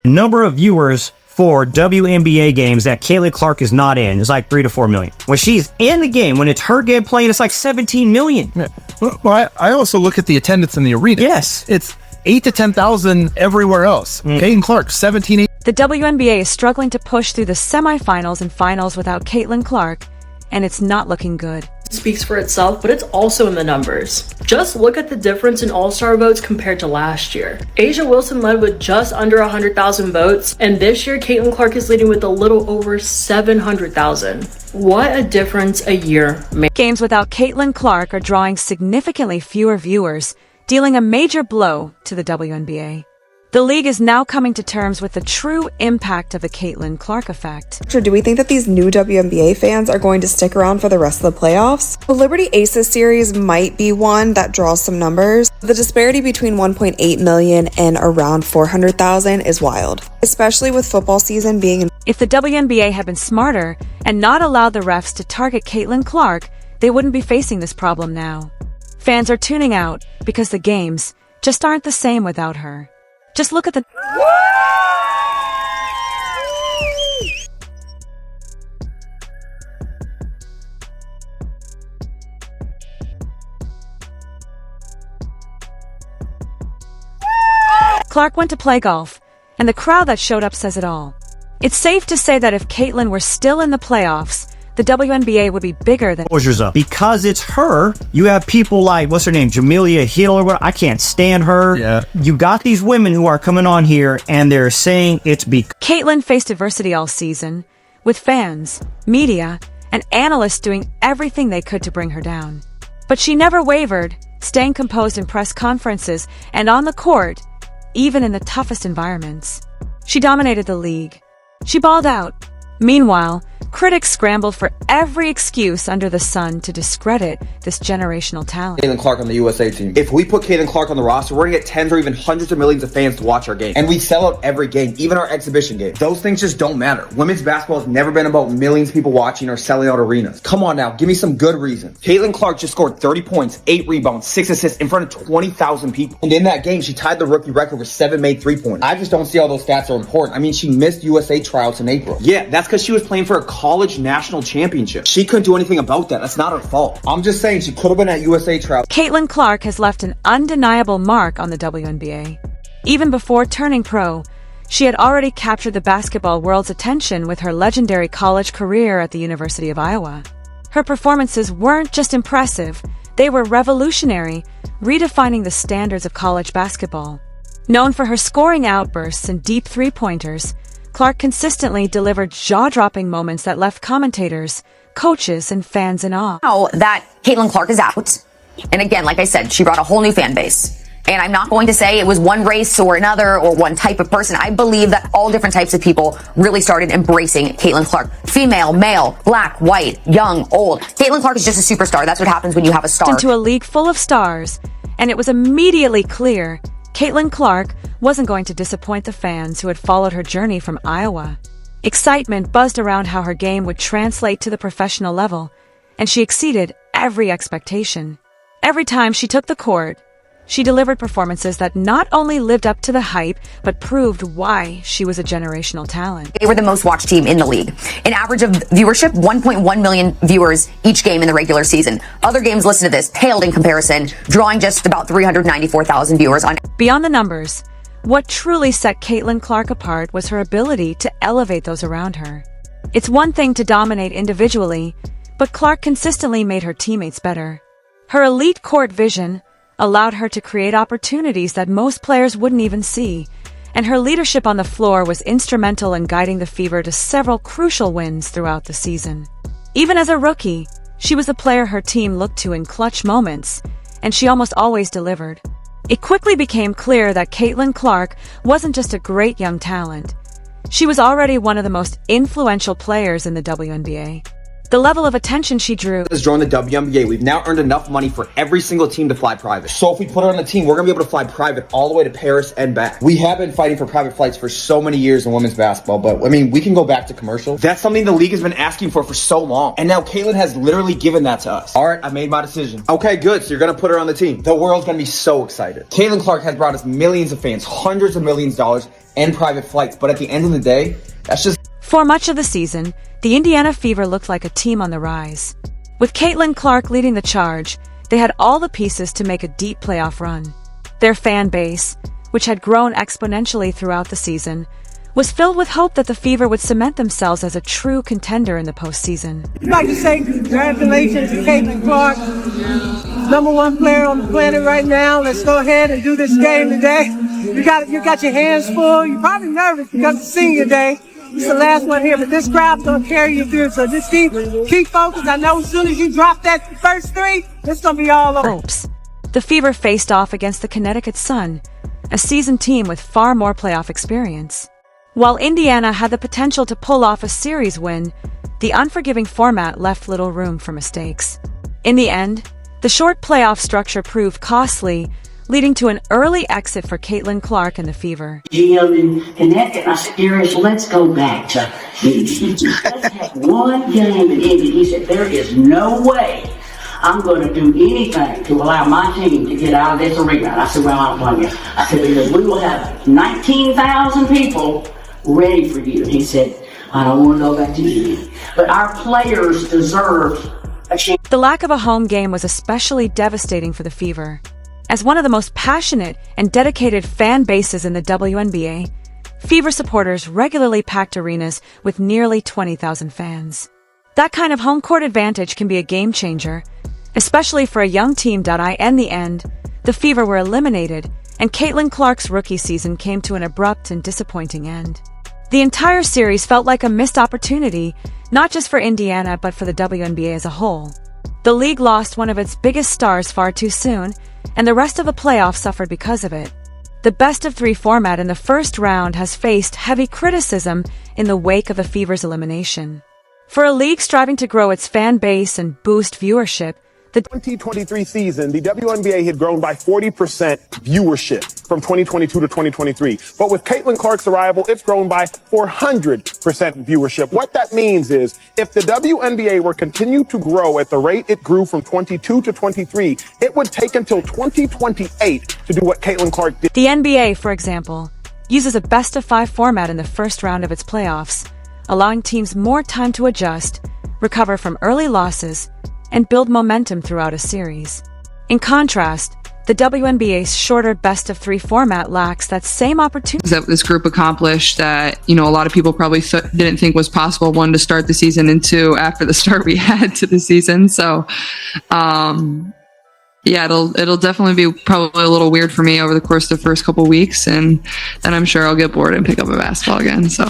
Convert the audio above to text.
Number of viewers for WNBA games that Caitlin Clark is not in is like 3 to 4 million. When she's in the game, when it's her game playing, it's like 17 million. Yeah. Well, I also look at the attendance in the arena. Yes. It's 8 to 10,000 everywhere else. Caitlin Clark, 17. The WNBA is struggling to push through the semifinals and finals without Caitlin Clark, and it's not looking good. It speaks for itself, but it's also in the numbers. Just look at the difference in All-Star votes compared to last year. Asia Wilson led with just under 100,000 votes, and this year Caitlin Clark is leading with a little over 700,000. What a difference a year makes. Games without Caitlin Clark are drawing significantly fewer viewers, dealing a major blow to the WNBA. The league is now coming to terms with the true impact of the Caitlin Clark effect. Do we think that these new WNBA fans are going to stick around for the rest of the playoffs? The Liberty Aces series might be one that draws some numbers. The disparity between 1.8 million and around 400,000 is wild, especially with football season being in. If the WNBA had been smarter and not allowed the refs to target Caitlin Clark, they wouldn't be facing this problem now. Fans are tuning out because the games just aren't the same without her. Just look at the... Clark went to play golf, and the crowd that showed up says it all. It's safe to say that if Caitlin were still in the playoffs, the WNBA would be bigger than... Up. Because it's her, you have people like, what's her name, Jamelia Hill or what? I can't stand her. Yeah. You got these women who are coming on here and they're saying it's because... Caitlin faced adversity all season, with fans, media, and analysts doing everything they could to bring her down. But she never wavered, staying composed in press conferences and on the court, even in the toughest environments. She dominated the league. She balled out. Meanwhile, critics scrambled for every excuse under the sun to discredit this generational talent. Caitlin Clark on the USA team. If we put Caitlin Clark on the roster, we're gonna get tens or even hundreds of millions of fans to watch our game. And we sell out every game, even our exhibition game. Those things just don't matter. Women's basketball has never been about millions of people watching or selling out arenas. Come on now, give me some good reasons. Caitlin Clark just scored 30 points, 8 rebounds, 6 assists in front of 20,000 people. And in that game, she tied the rookie record with 7 made 3-pointers. I just don't see how those stats are important. I mean, she missed USA tryouts in April. Yeah, that's because she was playing for a college national championship. She couldn't do anything about that. That's not her fault. I'm just saying she could have been at USA trial. Caitlin Clark has left an undeniable mark on the WNBA. Even before turning pro, she had already captured the basketball world's attention with her legendary college career at the University of Iowa. Her performances weren't just impressive, they were revolutionary, redefining the standards of college basketball. Known for her scoring outbursts and deep three-pointers, Clark consistently delivered jaw-dropping moments that left commentators, coaches, and fans in awe. Now that Caitlin Clark is out, and again, like I said, she brought a whole new fan base. And I'm not going to say it was one race or another or one type of person. I believe that all different types of people really started embracing Caitlin Clark. Female, male, black, white, young, old. Caitlin Clark is just a superstar. That's what happens when you have a star. Into a league full of stars, and it was immediately clear Caitlin Clark wasn't going to disappoint the fans who had followed her journey from Iowa. Excitement buzzed around how her game would translate to the professional level, and she exceeded every expectation. Every time she took the court, she delivered performances that not only lived up to the hype, but proved why she was a generational talent. They were the most watched team in the league. An average of viewership, 1.1 million viewers each game in the regular season. Other games, listen to this, paled in comparison, drawing just about 394,000 viewers on. Beyond the numbers, what truly set Caitlin Clark apart was her ability to elevate those around her. It's one thing to dominate individually, but Clark consistently made her teammates better. Her elite court vision allowed her to create opportunities that most players wouldn't even see, and her leadership on the floor was instrumental in guiding the Fever to several crucial wins throughout the season. Even as a rookie, she was the player her team looked to in clutch moments, and she almost always delivered. It quickly became clear that Caitlin Clark wasn't just a great young talent. She was already one of the most influential players in the WNBA. The level of attention she drew has joined the WNBA. We've now earned enough money for every single team to fly private. So if we put her on the team, we're going to be able to fly private all the way to Paris and back. We have been fighting for private flights for so many years in women's basketball, but I mean, we can go back to commercial. That's something the league has been asking for so long. And now Caitlin has literally given that to us. All right, I made my decision. Okay, good. So you're going to put her on the team. The world's going to be so excited. Caitlin Clark has brought us millions of fans, hundreds of millions of dollars, and private flights. But at the end of the day, that's just... For much of the season, the Indiana Fever looked like a team on the rise. With Caitlin Clark leading the charge, they had all the pieces to make a deep playoff run. Their fan base, which had grown exponentially throughout the season, was filled with hope that the Fever would cement themselves as a true contender in the postseason. I'd like to say congratulations to Caitlin Clark, #1 player on the planet right now. Let's go ahead and do this game today. You got your hands full. You're probably nervous because it's senior day. It's the last one here, but this crowd's gonna carry you through. So just keep focused. I know as soon as you drop that first three, it's gonna be all over. The Fever faced off against the Connecticut Sun, a seasoned team with far more playoff experience. While Indiana had the potential to pull off a series win, the unforgiving format left little room for mistakes. In the end, the short playoff structure proved costly, leading to an early exit for Caitlin Clark and the Fever. GM in Connecticut, I said, Darius, let's go back to, let's have one game in Indy. He said, there is no way I'm going to do anything to allow my team to get out of this arena. And I said, well, I don't blame you. I said, because we will have 19,000 people ready for you. And he said, I don't want to go back to Indy. But our players deserve a chance. The lack of a home game was especially devastating for the Fever. As one of the most passionate and dedicated fan bases in the WNBA, Fever supporters regularly packed arenas with nearly 20,000 fans. That kind of home court advantage can be a game changer, especially for a young team. In the end, the Fever were eliminated, and Caitlin Clark's rookie season came to an abrupt and disappointing end. The entire series felt like a missed opportunity, not just for Indiana but for the WNBA as a whole. The league lost one of its biggest stars far too soon, and the rest of the playoffs suffered because of it. The best-of-3 format in the first round has faced heavy criticism in the wake of the Fever's elimination. For a league striving to grow its fan base and boost viewership, the 2023 season, the WNBA had grown by 40% viewership from 2022 to 2023. But with Caitlin Clark's arrival, it's grown by 400% viewership. What that means is if the WNBA were continue to grow at the rate it grew from 22 to 23, it would take until 2028 to do what Caitlin Clark did. The NBA, for example, uses a best-of-5 format in the first round of its playoffs, allowing teams more time to adjust, recover from early losses, and build momentum throughout a series. In contrast, the WNBA's shorter best-of-3 format lacks that same opportunity. That this group accomplished that, a lot of people probably didn't think was possible, one, to start the season, and two, after the start we had to the season. So, yeah, it'll definitely be probably a little weird for me over the course of the first couple weeks, and then I'm sure I'll get bored and pick up a basketball again. So.